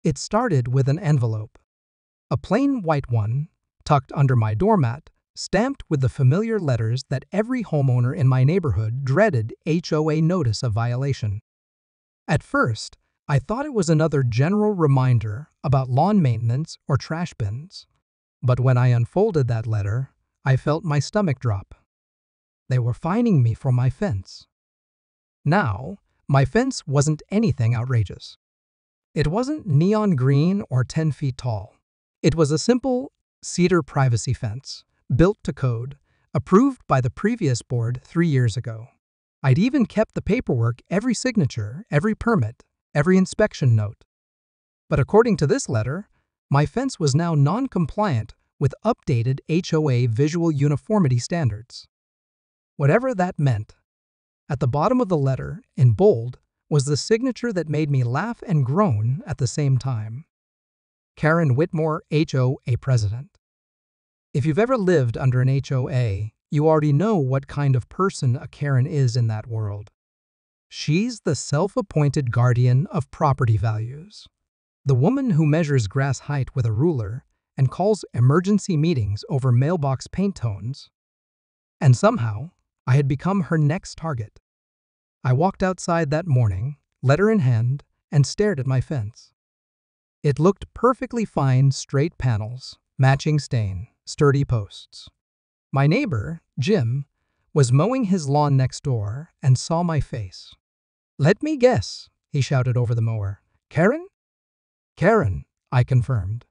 It started with an envelope. A plain white one, tucked under my doormat, stamped with the familiar letters that every homeowner in my neighborhood dreaded: HOA notice of violation. At first, I thought it was another general reminder about lawn maintenance or trash bins. But when I unfolded that letter, I felt my stomach drop. They were fining me for my fence. Now, my fence wasn't anything outrageous. It wasn't neon green or 10 feet tall. It was a simple cedar privacy fence, built to code, approved by the previous board 3 years ago. I'd even kept the paperwork, every signature, every permit, every inspection note. But according to this letter, my fence was now non-compliant with updated HOA visual uniformity standards. Whatever that meant. At the bottom of the letter, in bold, was the signature that made me laugh and groan at the same time. Karen Whitmore, HOA President. If you've ever lived under an HOA, you already know what kind of person a Karen is in that world. She's the self-appointed guardian of property values. The woman who measures grass height with a ruler and calls emergency meetings over mailbox paint tones. And somehow, I had become her next target. I walked outside that morning, letter in hand, and stared at my fence. It looked perfectly fine: straight panels, matching stain, sturdy posts. My neighbor, Jim, was mowing his lawn next door and saw my face. "Let me guess," he shouted over the mower. "Karen?" "Karen," I confirmed.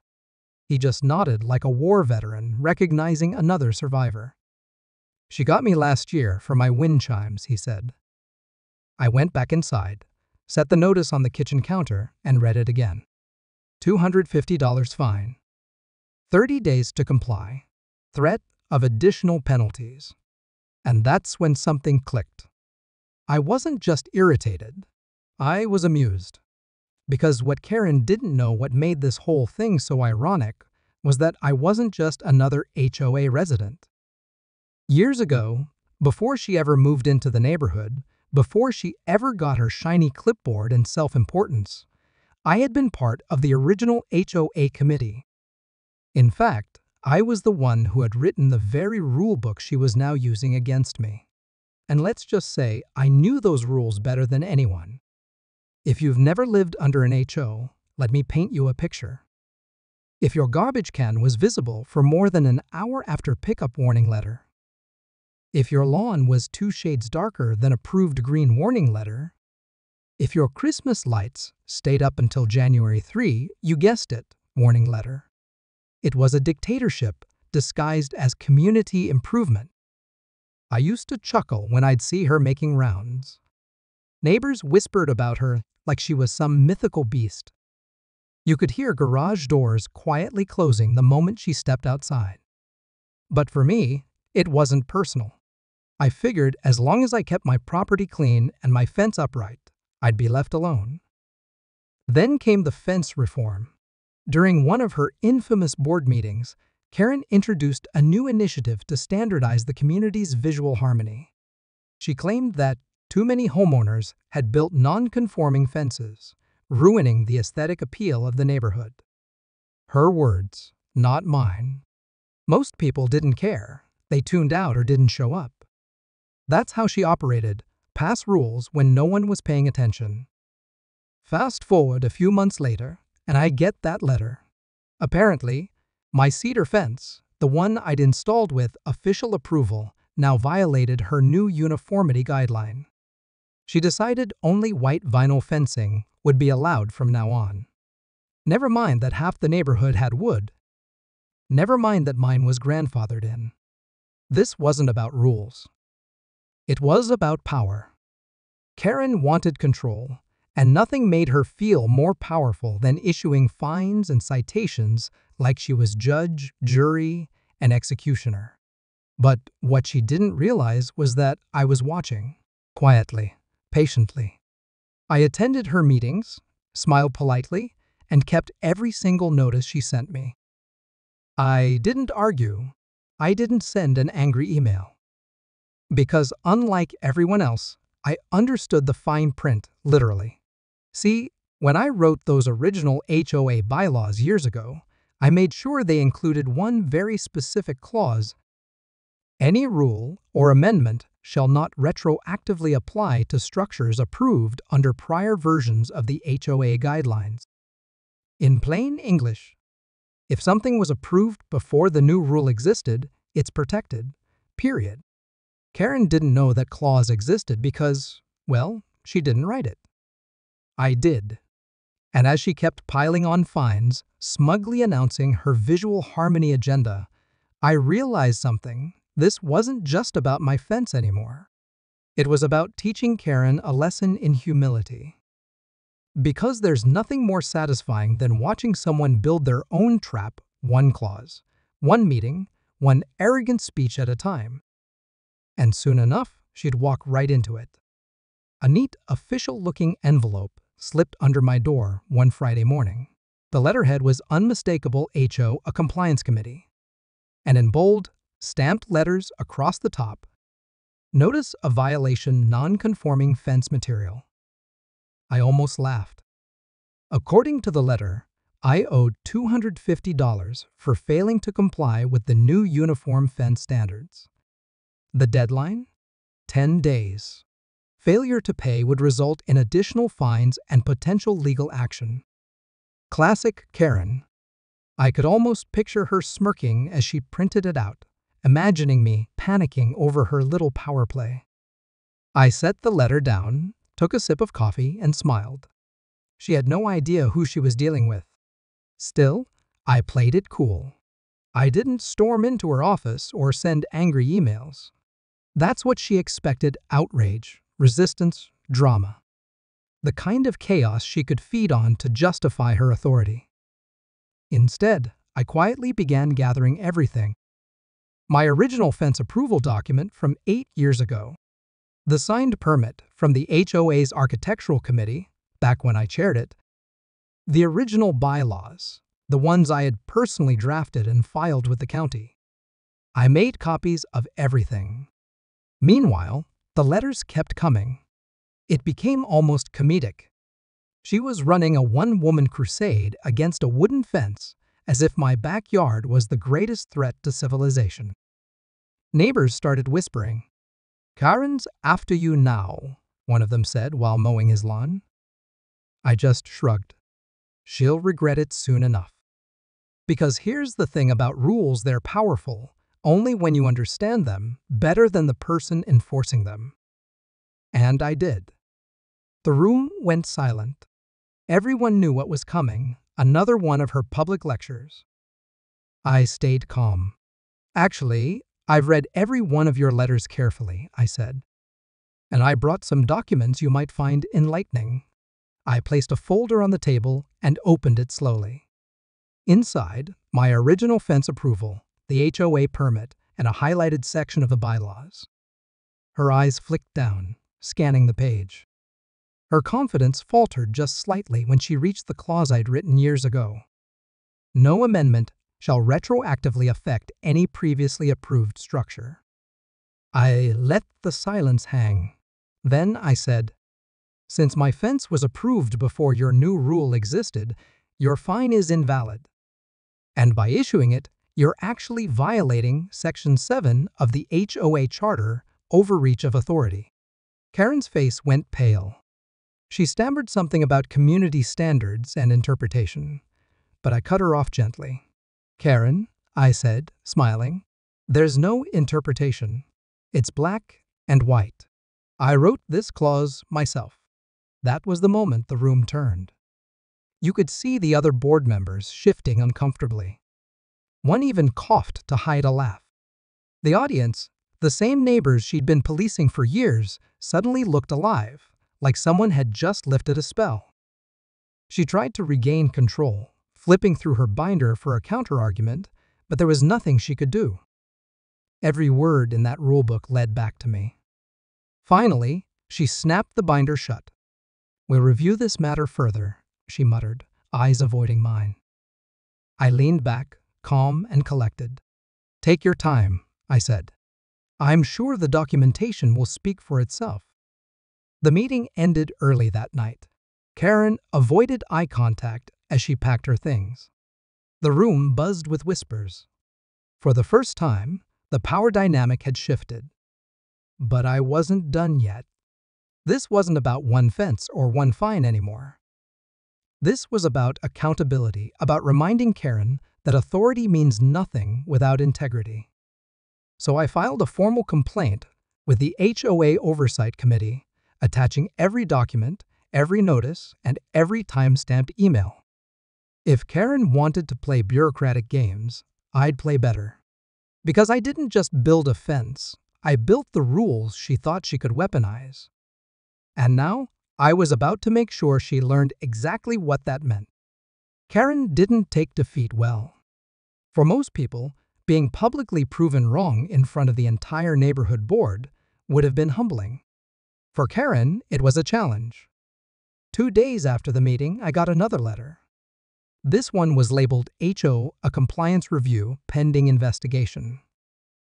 He just nodded like a war veteran recognizing another survivor. "She got me last year for my wind chimes," he said. I went back inside, set the notice on the kitchen counter, and read it again. $250 fine. 30 days to comply. Threat of additional penalties. And that's when something clicked. I wasn't just irritated. I was amused. Because what Karen didn't know, what made this whole thing so ironic, was that I wasn't just another HOA resident. Years ago, before she ever moved into the neighborhood, before she ever got her shiny clipboard and self-importance, I had been part of the original HOA committee. In fact, I was the one who had written the very rule book she was now using against me. And let's just say I knew those rules better than anyone. If you've never lived under an HO, let me paint you a picture. If your garbage can was visible for more than an hour after pickup warning letter, if your lawn was 2 shades darker than approved green warning letter, if your Christmas lights stayed up until January 3, you guessed it, warning letter. It was a dictatorship disguised as community improvement. I used to chuckle when I'd see her making rounds. Neighbors whispered about her like she was some mythical beast. You could hear garage doors quietly closing the moment she stepped outside. But for me, it wasn't personal. I figured as long as I kept my property clean and my fence upright, I'd be left alone. Then came the fence reform. During one of her infamous board meetings, Karen introduced a new initiative to standardize the community's visual harmony. She claimed that too many homeowners had built non-conforming fences, ruining the aesthetic appeal of the neighborhood. Her words, not mine. Most people didn't care. They tuned out or didn't show up. That's how she operated, pass rules when no one was paying attention. Fast forward a few months later, and I get that letter. Apparently, my cedar fence, the one I'd installed with official approval, now violated her new uniformity guideline. She decided only white vinyl fencing would be allowed from now on. Never mind that half the neighborhood had wood. Never mind that mine was grandfathered in. This wasn't about rules. It was about power. Karen wanted control, and nothing made her feel more powerful than issuing fines and citations like she was judge, jury, and executioner. But what she didn't realize was that I was watching, quietly, patiently. I attended her meetings, smiled politely, and kept every single notice she sent me. I didn't argue. I didn't send an angry email. Because unlike everyone else, I understood the fine print, literally. See, When I wrote those original HOA bylaws years ago, I made sure they included one very specific clause: any rule or amendment shall not retroactively apply to structures approved under prior versions of the HOA guidelines. In plain English, if something was approved before the new rule existed, it's protected, period. Karen didn't know that clause existed because, well, she didn't write it. I did. And as she kept piling on fines, smugly announcing her visual harmony agenda, I realized something. This wasn't just about my fence anymore. It was about teaching Karen a lesson in humility. Because there's nothing more satisfying than watching someone build their own trap, one clause, one meeting, one arrogant speech at a time. And soon enough, she'd walk right into it. A neat, official-looking envelope slipped under my door one Friday morning. The letterhead was unmistakable: HO, a compliance committee. And in bold, stamped letters across the top, notice a violation: non-conforming fence material. I almost laughed. According to the letter, I owed $250 for failing to comply with the new uniform fence standards. The deadline? 10 days. Failure to pay would result in additional fines and potential legal action. Classic Karen. I could almost picture her smirking as she printed it out, imagining me panicking over her little power play. I set the letter down, took a sip of coffee, and smiled. She had no idea who she was dealing with. Still, I played it cool. I didn't storm into her office or send angry emails. That's what she expected: outrage, resistance, drama. The kind of chaos she could feed on to justify her authority. Instead, I quietly began gathering everything. My original fence approval document from 8 years ago, the signed permit from the HOA's architectural committee, back when I chaired it, the original bylaws, the ones I had personally drafted and filed with the county. I made copies of everything. Meanwhile, the letters kept coming. It became almost comedic. She was running a one-woman crusade against a wooden fence, as if my backyard was the greatest threat to civilization. Neighbors started whispering. "Karen's after you now," one of them said while mowing his lawn. I just shrugged. She'll regret it soon enough. Because here's the thing about rules: they're powerful only when you understand them better than the person enforcing them. And I did. The room went silent. Everyone knew what was coming: another one of her public lectures. I stayed calm. "Actually, I've read every one of your letters carefully," I said. "And I brought some documents you might find enlightening." I placed a folder on the table and opened it slowly. Inside, my original fence approval, the HOA permit, and a highlighted section of the bylaws. Her eyes flicked down, scanning the page. Her confidence faltered just slightly when she reached the clause I'd written years ago. No amendment shall retroactively affect any previously approved structure. I let the silence hang. Then I said, "Since my fence was approved before your new rule existed, your fine is invalid. And by issuing it, you're actually violating Section 7 of the HOA Charter, overreach of authority." Karen's face went pale. She stammered something about community standards and interpretation, but I cut her off gently. "Karen," I said, smiling, "there's no interpretation. It's black and white. I wrote this clause myself." That was the moment the room turned. You could see the other board members shifting uncomfortably. One even coughed to hide a laugh. The audience, the same neighbors she'd been policing for years, suddenly looked alive, like someone had just lifted a spell. She tried to regain control, flipping through her binder for a counterargument, but there was nothing she could do. Every word in that rulebook led back to me. Finally, she snapped the binder shut. "We'll review this matter further," she muttered, eyes avoiding mine. I leaned back, calm and collected. "Take your time," I said. "I'm sure the documentation will speak for itself." The meeting ended early that night. Karen avoided eye contact as she packed her things. The room buzzed with whispers. For the first time, the power dynamic had shifted. But I wasn't done yet. This wasn't about one fence or one fine anymore. This was about accountability, about reminding Karen that authority means nothing without integrity. So I filed a formal complaint with the HOA Oversight Committee, attaching every document, every notice, and every time-stamped email. If Karen wanted to play bureaucratic games, I'd play better. Because I didn't just build a fence, I built the rules she thought she could weaponize. And now, I was about to make sure she learned exactly what that meant. Karen didn't take defeat well. For most people, being publicly proven wrong in front of the entire neighborhood board would have been humbling. For Karen, it was a challenge. 2 days after the meeting, I got another letter. This one was labeled HO, a compliance review pending investigation.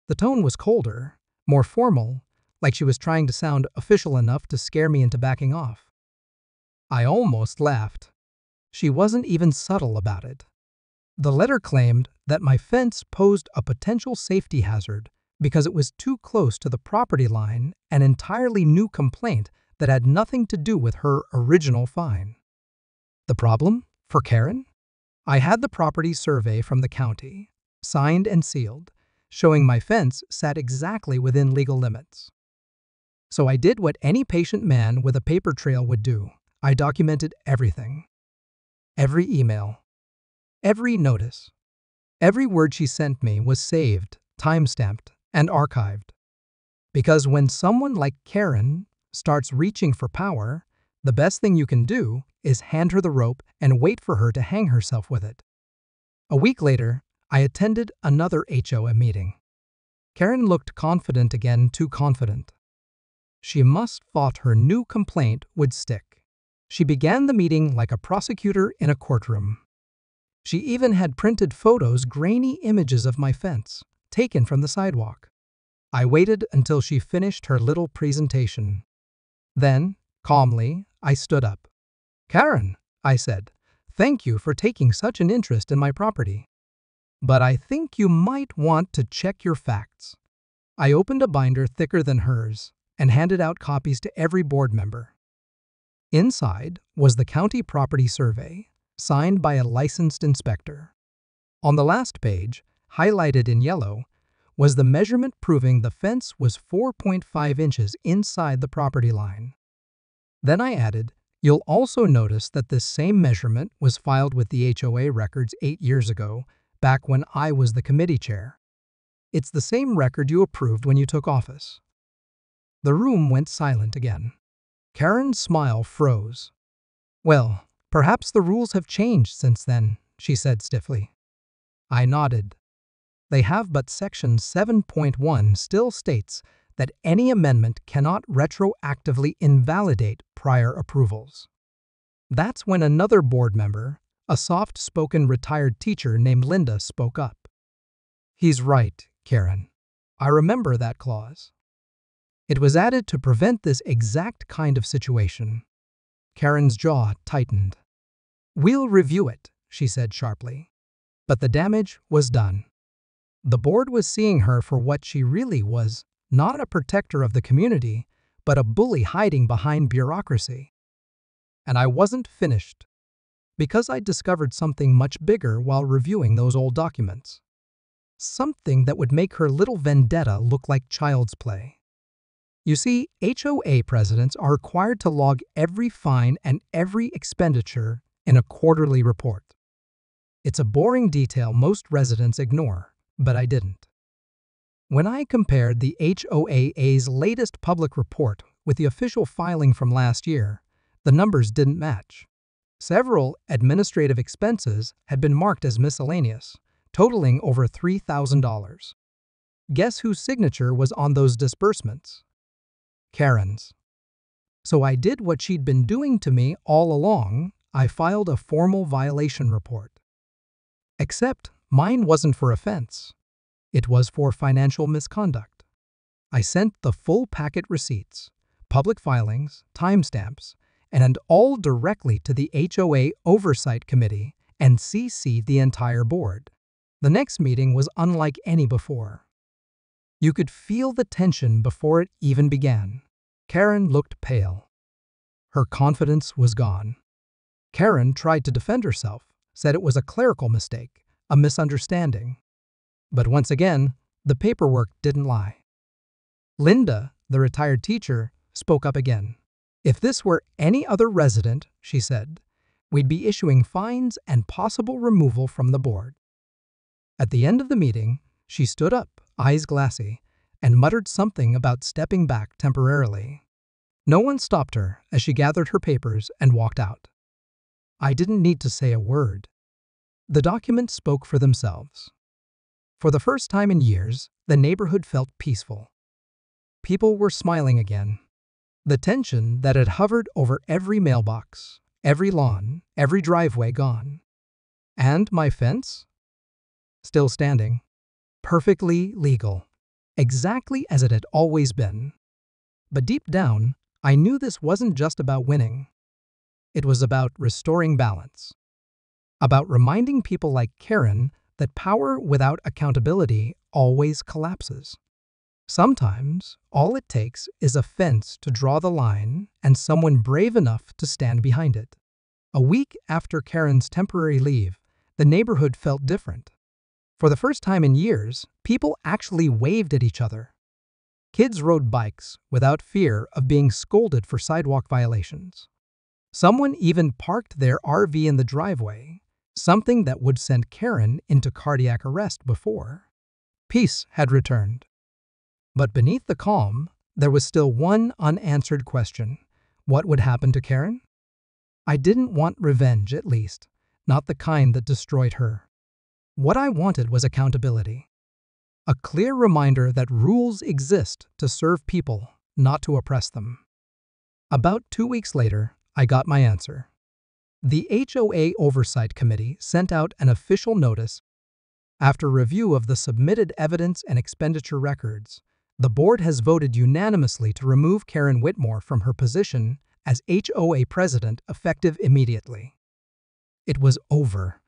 The tone was colder, more formal, like she was trying to sound official enough to scare me into backing off. I almost laughed. She wasn't even subtle about it. The letter claimed that my fence posed a potential safety hazard because it was too close to the property line, an entirely new complaint that had nothing to do with her original fine. The problem, for Karen? I had the property survey from the county, signed and sealed, showing my fence sat exactly within legal limits. So I did what any patient man with a paper trail would do. I documented everything. Every email. Every notice. Every word she sent me was saved, time-stamped, and archived. Because when someone like Karen starts reaching for power, the best thing you can do is hand her the rope and wait for her to hang herself with it. A week later, I attended another HOA meeting. Karen looked confident again, too confident. She must thought her new complaint would stick. She began the meeting like a prosecutor in a courtroom. She even had printed photos, grainy images of my fence, taken from the sidewalk. I waited until she finished her little presentation. Then, calmly, I stood up. "Karen," I said, "thank you for taking such an interest in my property. But I think you might want to check your facts." I opened a binder thicker than hers and handed out copies to every board member. Inside was the county property survey, signed by a licensed inspector. On the last page, highlighted in yellow, was the measurement proving the fence was 4.5 inches inside the property line. Then I added, "You'll also notice that this same measurement was filed with the HOA records 8 years ago, back when I was the committee chair. It's the same record you approved when you took office." The room went silent again. Karen's smile froze. "Well, perhaps the rules have changed since then," she said stiffly. I nodded. "They have, but Section 7.1 still states that any amendment cannot retroactively invalidate prior approvals." That's when another board member, a soft-spoken retired teacher named Linda, spoke up. "He's right, Karen. I remember that clause. It was added to prevent this exact kind of situation." Karen's jaw tightened. "We'll review it," she said sharply. But the damage was done. The board was seeing her for what she really was, not a protector of the community, but a bully hiding behind bureaucracy. And I wasn't finished, because I discovered something much bigger while reviewing those old documents. Something that would make her little vendetta look like child's play. You see, HOA presidents are required to log every fine and every expenditure in a quarterly report. It's a boring detail most residents ignore, but I didn't. When I compared the HOA's latest public report with the official filing from last year, the numbers didn't match. Several administrative expenses had been marked as miscellaneous, totaling over $3,000. Guess whose signature was on those disbursements? Karen's. So I did what she'd been doing to me all along. I filed a formal violation report. Except mine wasn't for offense. It was for financial misconduct. I sent the full packet receipts, public filings, timestamps, and all directly to the HOA Oversight Committee and CC'd the entire board. The next meeting was unlike any before. You could feel the tension before it even began. Karen looked pale. Her confidence was gone. Karen tried to defend herself, said it was a clerical mistake, a misunderstanding. But once again, the paperwork didn't lie. Linda, the retired teacher, spoke up again. If this were any other resident, she said, we'd be issuing fines and possible removal from the board. At the end of the meeting, she stood up, eyes glassy, and muttered something about stepping back temporarily. No one stopped her as she gathered her papers and walked out. I didn't need to say a word. The documents spoke for themselves. For the first time in years, the neighborhood felt peaceful. People were smiling again. The tension that had hovered over every mailbox, every lawn, every driveway gone. And my fence? Still standing. Perfectly legal. Exactly as it had always been. But deep down, I knew this wasn't just about winning. It was about restoring balance. About reminding people like Karen that power without accountability always collapses. Sometimes, all it takes is a fence to draw the line and someone brave enough to stand behind it. A week after Karen's temporary leave, the neighborhood felt different. For the first time in years, people actually waved at each other. Kids rode bikes without fear of being scolded for sidewalk violations. Someone even parked their RV in the driveway, something that would send Karen into cardiac arrest before. Peace had returned. But beneath the calm, there was still one unanswered question. What would happen to Karen? I didn't want revenge, at least, not the kind that destroyed her. What I wanted was accountability. A clear reminder that rules exist to serve people, not to oppress them. About 2 weeks later, I got my answer. The HOA Oversight Committee sent out an official notice. After review of the submitted evidence and expenditure records, the board has voted unanimously to remove Karen Whitmore from her position as HOA president effective immediately. It was over.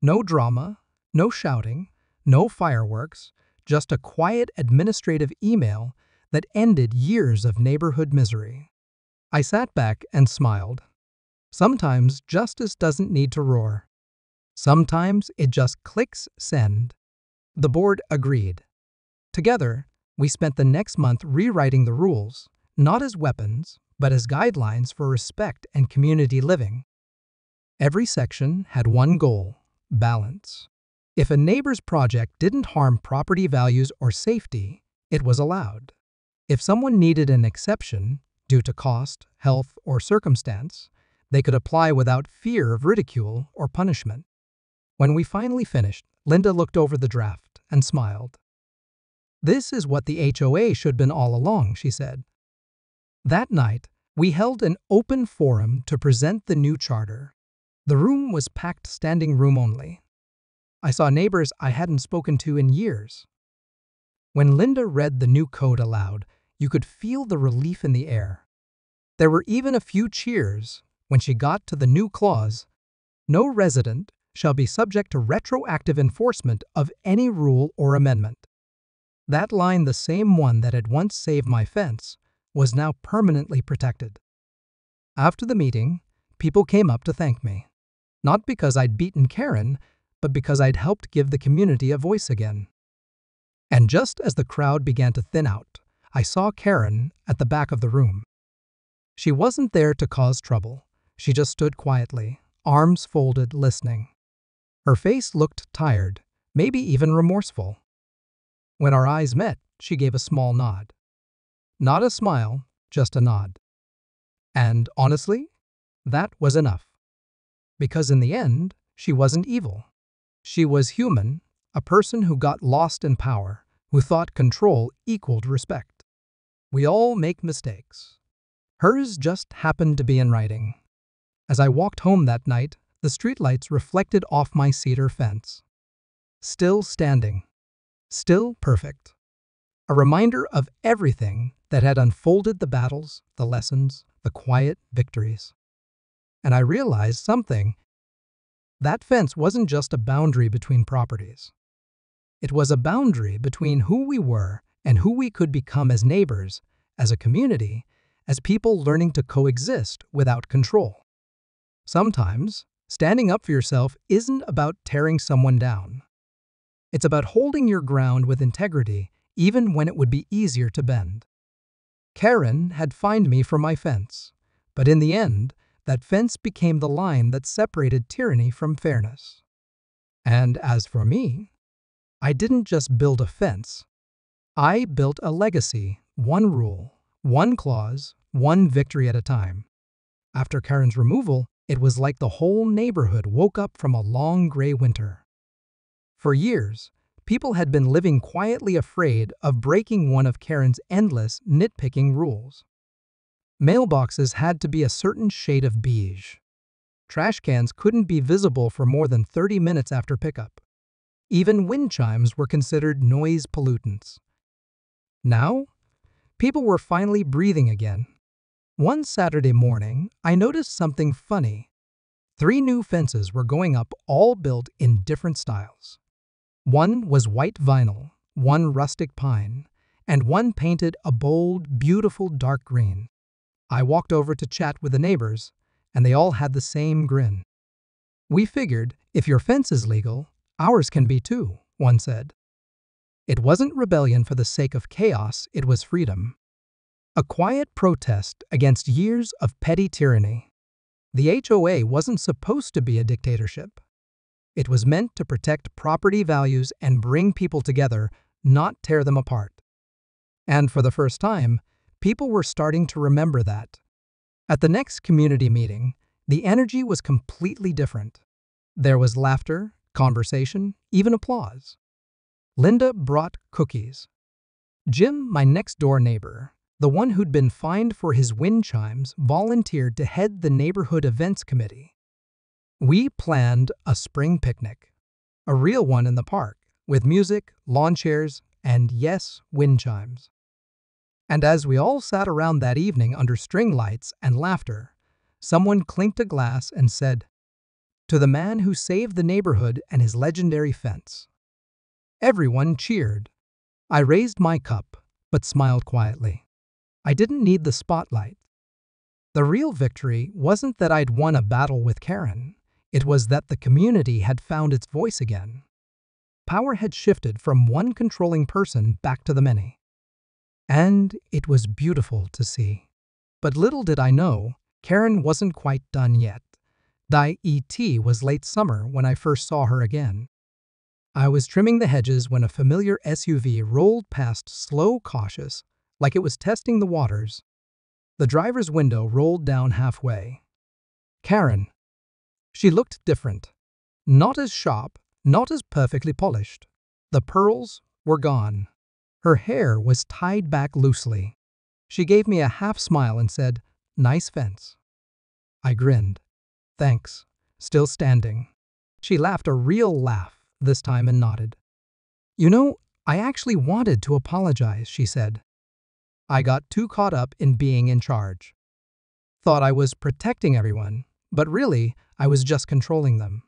No drama, no shouting, no fireworks, just a quiet administrative email that ended years of neighborhood misery. I sat back and smiled. Sometimes justice doesn't need to roar. Sometimes it just clicks send. The board agreed. Together, we spent the next month rewriting the rules, not as weapons, but as guidelines for respect and community living. Every section had one goal: balance. If a neighbor's project didn't harm property values or safety, it was allowed. If someone needed an exception, due to cost, health, or circumstance, they could apply without fear of ridicule or punishment. When we finally finished, Linda looked over the draft and smiled. "This is what the HOA should have been all along," she said. That night, we held an open forum to present the new charter. The room was packed standing room only. I saw neighbors I hadn't spoken to in years. When Linda read the new code aloud, you could feel the relief in the air. There were even a few cheers when she got to the new clause, "No resident shall be subject to retroactive enforcement of any rule or amendment." That line, the same one that had once saved my fence, was now permanently protected. After the meeting, people came up to thank me. Not because I'd beaten Karen, but because I'd helped give the community a voice again. And just as the crowd began to thin out, I saw Karen at the back of the room. She wasn't there to cause trouble. She just stood quietly, arms folded, listening. Her face looked tired, maybe even remorseful. When our eyes met, she gave a small nod. Not a smile, just a nod. And honestly, that was enough. Because in the end, she wasn't evil. She was human, a person who got lost in power, who thought control equaled respect. We all make mistakes. Hers just happened to be in writing. As I walked home that night, the streetlights reflected off my cedar fence. Still standing. Still perfect. A reminder of everything that had unfolded: the battles, the lessons, the quiet victories. And I realized something. That fence wasn't just a boundary between properties. It was a boundary between who we were and who we could become as neighbors, as a community, as people learning to coexist without control. Sometimes, standing up for yourself isn't about tearing someone down. It's about holding your ground with integrity, even when it would be easier to bend. Karen had fined me for my fence, but in the end, that fence became the line that separated tyranny from fairness. And as for me, I didn't just build a fence. I built a legacy, one rule, one clause, one victory at a time. After Karen's removal, it was like the whole neighborhood woke up from a long gray winter. For years, people had been living quietly afraid of breaking one of Karen's endless, nitpicking rules. Mailboxes had to be a certain shade of beige. Trash cans couldn't be visible for more than 30 minutes after pickup. Even wind chimes were considered noise pollutants. Now, people were finally breathing again. One Saturday morning, I noticed something funny. 3 new fences were going up, all built in different styles. One was white vinyl, one rustic pine, and one painted a bold, beautiful dark green. I walked over to chat with the neighbors, and they all had the same grin. "We figured, if your fence is legal, ours can be too," one said. It wasn't rebellion for the sake of chaos, it was freedom. A quiet protest against years of petty tyranny. The HOA wasn't supposed to be a dictatorship. It was meant to protect property values and bring people together, not tear them apart. And for the first time, people were starting to remember that. At the next community meeting, the energy was completely different. There was laughter, conversation, even applause. Linda brought cookies. Jim, my next-door neighbor, the one who'd been fined for his wind chimes, volunteered to head the neighborhood events committee. We planned a spring picnic, a real one in the park, with music, lawn chairs, and yes, wind chimes. And as we all sat around that evening under string lights and laughter, someone clinked a glass and said, "To the man who saved the neighborhood and his legendary fence." Everyone cheered. I raised my cup, but smiled quietly. I didn't need the spotlight. The real victory wasn't that I'd won a battle with Karen. It was that the community had found its voice again. Power had shifted from one controlling person back to the many. And it was beautiful to see. But little did I know, Karen wasn't quite done yet. It was late summer when I first saw her again. I was trimming the hedges when a familiar SUV rolled past, slow, cautious, like it was testing the waters. The driver's window rolled down halfway. Karen. She looked different. Not as sharp, not as perfectly polished. The pearls were gone. Her hair was tied back loosely. She gave me a half smile and said, "Nice fence." I grinned. "Thanks." Still standing. She laughed a real laugh this time and nodded. "You know, I actually wanted to apologize," she said. "I got too caught up in being in charge. Thought I was protecting everyone, but really, I was just controlling them.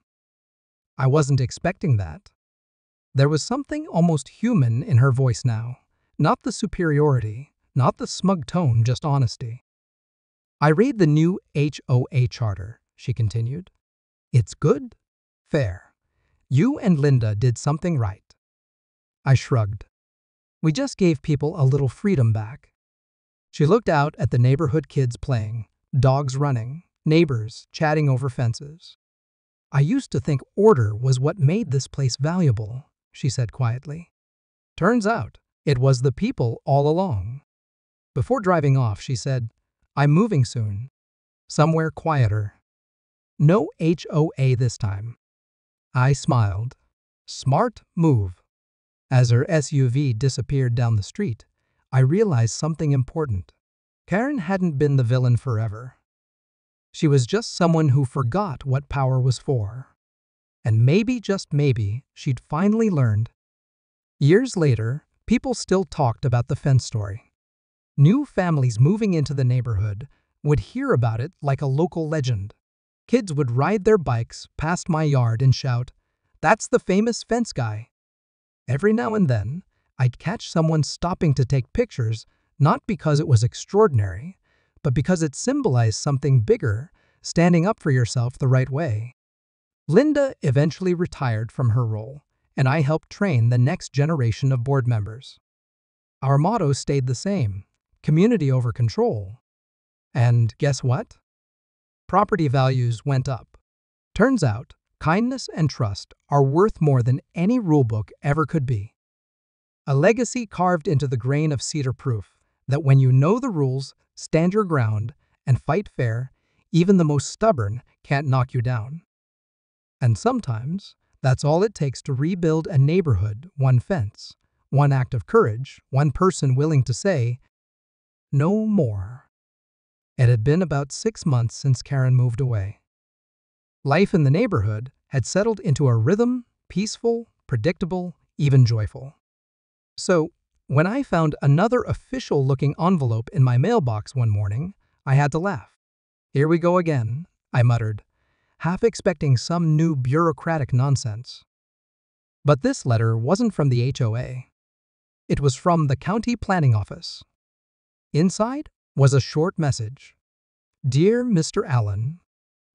I wasn't expecting that." There was something almost human in her voice now. Not the superiority, not the smug tone, just honesty. "I read the new HOA charter," she continued. "It's good, fair. You and Linda did something right." I shrugged. "We just gave people a little freedom back." She looked out at the neighborhood kids playing, dogs running, neighbors chatting over fences. "I used to think order was what made this place valuable," she said quietly. "Turns out, it was the people all along." Before driving off, she said, "I'm moving soon. Somewhere quieter. No HOA this time." I smiled. Smart move. As her SUV disappeared down the street, I realized something important. Karen hadn't been the villain forever. She was just someone who forgot what power was for. And maybe, just maybe, she'd finally learned. Years later, people still talked about the fence story. New families moving into the neighborhood would hear about it like a local legend. Kids would ride their bikes past my yard and shout, "That's the famous fence guy." Every now and then, I'd catch someone stopping to take pictures, not because it was extraordinary, but because it symbolized something bigger, standing up for yourself the right way. Linda eventually retired from her role, and I helped train the next generation of board members. Our motto stayed the same: community over control. And guess what? Property values went up. Turns out, kindness and trust are worth more than any rulebook ever could be. A legacy carved into the grain of cedar proof that when you know the rules, stand your ground, and fight fair, even the most stubborn can't knock you down. And sometimes, that's all it takes to rebuild a neighborhood: one fence, one act of courage, one person willing to say, "No more." It had been about 6 months since Karen moved away. Life in the neighborhood had settled into a rhythm, peaceful, predictable, even joyful. So, when I found another official-looking envelope in my mailbox one morning, I had to laugh. "Here we go again," I muttered, half expecting some new bureaucratic nonsense. But this letter wasn't from the HOA. It was from the county planning office. Inside was a short message. "Dear Mr. Allen,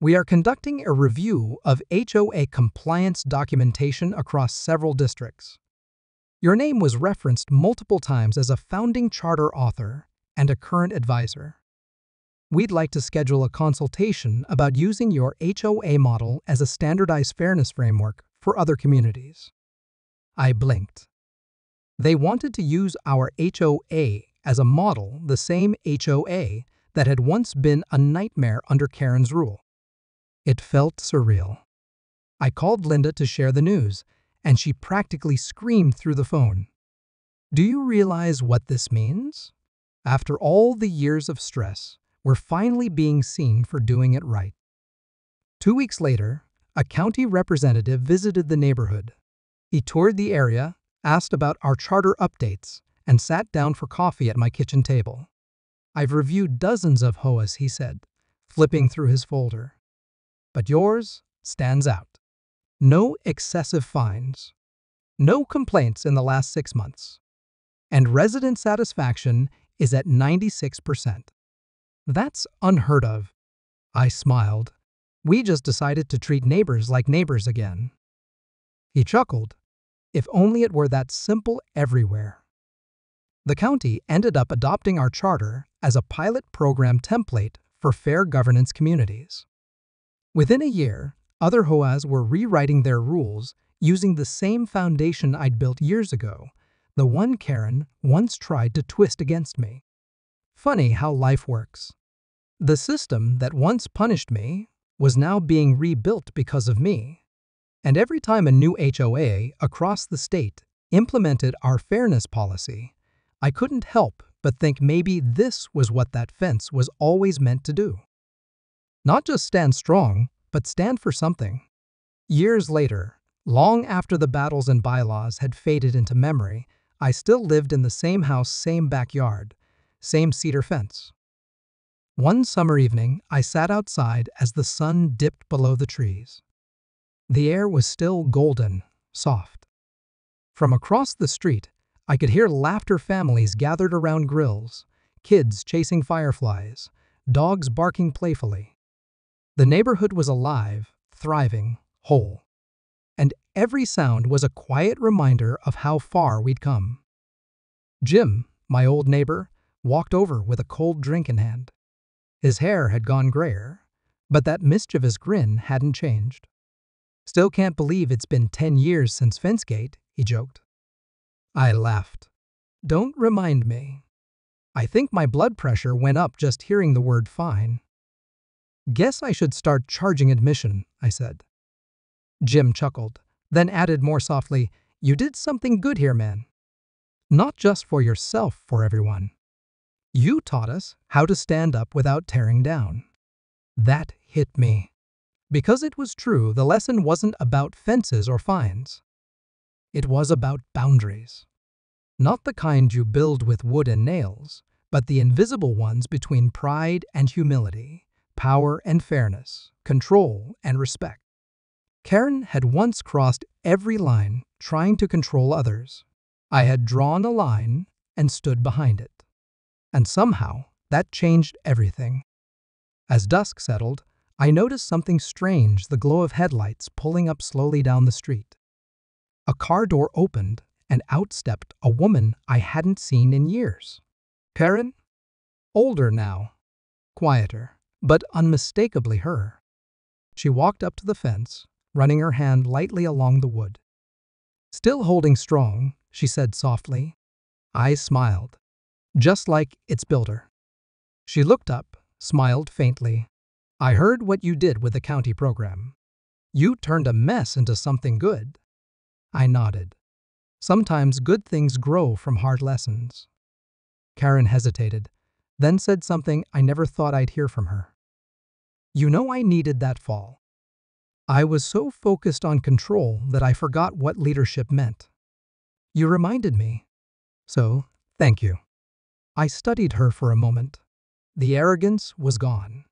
we are conducting a review of HOA compliance documentation across several districts. Your name was referenced multiple times as a founding charter author and a current advisor. We'd like to schedule a consultation about using your HOA model as a standardized fairness framework for other communities." I blinked. They wanted to use our HOA as a model, the same HOA that had once been a nightmare under Karen's rule. It felt surreal. I called Linda to share the news, and she practically screamed through the phone. "Do you realize what this means? After all the years of stress, we're finally being seen for doing it right." 2 weeks later, a county representative visited the neighborhood. He toured the area, asked about our charter updates, and sat down for coffee at my kitchen table. "I've reviewed dozens of HOAs," he said, flipping through his folder. "But yours stands out. No excessive fines. No complaints in the last 6 months. And resident satisfaction is at 96%. That's unheard of." I smiled. "We just decided to treat neighbors like neighbors again." He chuckled. "If only it were that simple everywhere." The county ended up adopting our charter as a pilot program template for fair governance communities. Within a year, other HOAs were rewriting their rules using the same foundation I'd built years ago, the one Karen once tried to twist against me. Funny how life works. The system that once punished me was now being rebuilt because of me. And every time a new HOA across the state implemented our fairness policy, I couldn't help but think maybe this was what that fence was always meant to do. Not just stand strong, but stand for something. Years later, long after the battles and bylaws had faded into memory, I still lived in the same house, same backyard, same cedar fence. One summer evening, I sat outside as the sun dipped below the trees. The air was still golden, soft. From across the street, I could hear laughter, families gathered around grills, kids chasing fireflies, dogs barking playfully. The neighborhood was alive, thriving, whole. And every sound was a quiet reminder of how far we'd come. Jim, my old neighbor, walked over with a cold drink in hand. His hair had gone grayer, but that mischievous grin hadn't changed. "Still can't believe it's been 10 years since Fencegate," he joked. I laughed. "Don't remind me. I think my blood pressure went up just hearing the word fine." "Guess I should start charging admission," I said. Jim chuckled, then added more softly, "You did something good here, man. Not just for yourself, for everyone. You taught us how to stand up without tearing down." That hit me. Because it was true, the lesson wasn't about fences or fines. It was about boundaries. Not the kind you build with wood and nails, but the invisible ones between pride and humility, power and fairness, control and respect. Karen had once crossed every line trying to control others. I had drawn a line and stood behind it. And somehow, that changed everything. As dusk settled, I noticed something strange, the glow of headlights pulling up slowly down the street. A car door opened, and out stepped a woman I hadn't seen in years. Karen? Older now, quieter, but unmistakably her. She walked up to the fence, running her hand lightly along the wood. Still holding strong, she said softly. I smiled, just like its builder. She looked up, smiled faintly. I heard what you did with the county program. You turned a mess into something good. I nodded. Sometimes good things grow from hard lessons. Karen hesitated, then said something I never thought I'd hear from her. You know, I needed that fall. I was so focused on control that I forgot what leadership meant. You reminded me. So, thank you. I studied her for a moment. The arrogance was gone.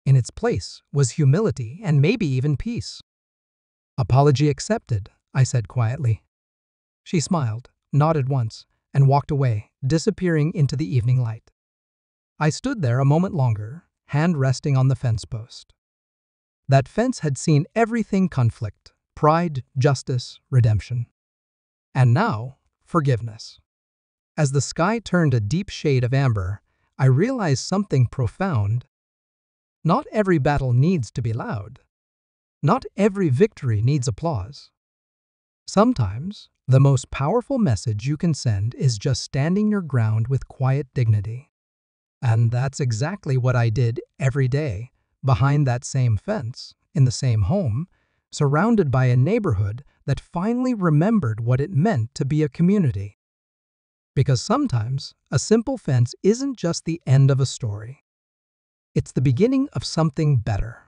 In its place was humility and maybe even peace. Apology accepted, I said quietly. She smiled, nodded once, and walked away, disappearing into the evening light. I stood there a moment longer, hand resting on the fence post. That fence had seen everything: conflict, pride, justice, redemption. And now, forgiveness. As the sky turned a deep shade of amber, I realized something profound. Not every battle needs to be loud. Not every victory needs applause. Sometimes, the most powerful message you can send is just standing your ground with quiet dignity. And that's exactly what I did every day, behind that same fence, in the same home, surrounded by a neighborhood that finally remembered what it meant to be a community. Because sometimes, a simple fence isn't just the end of a story. It's the beginning of something better.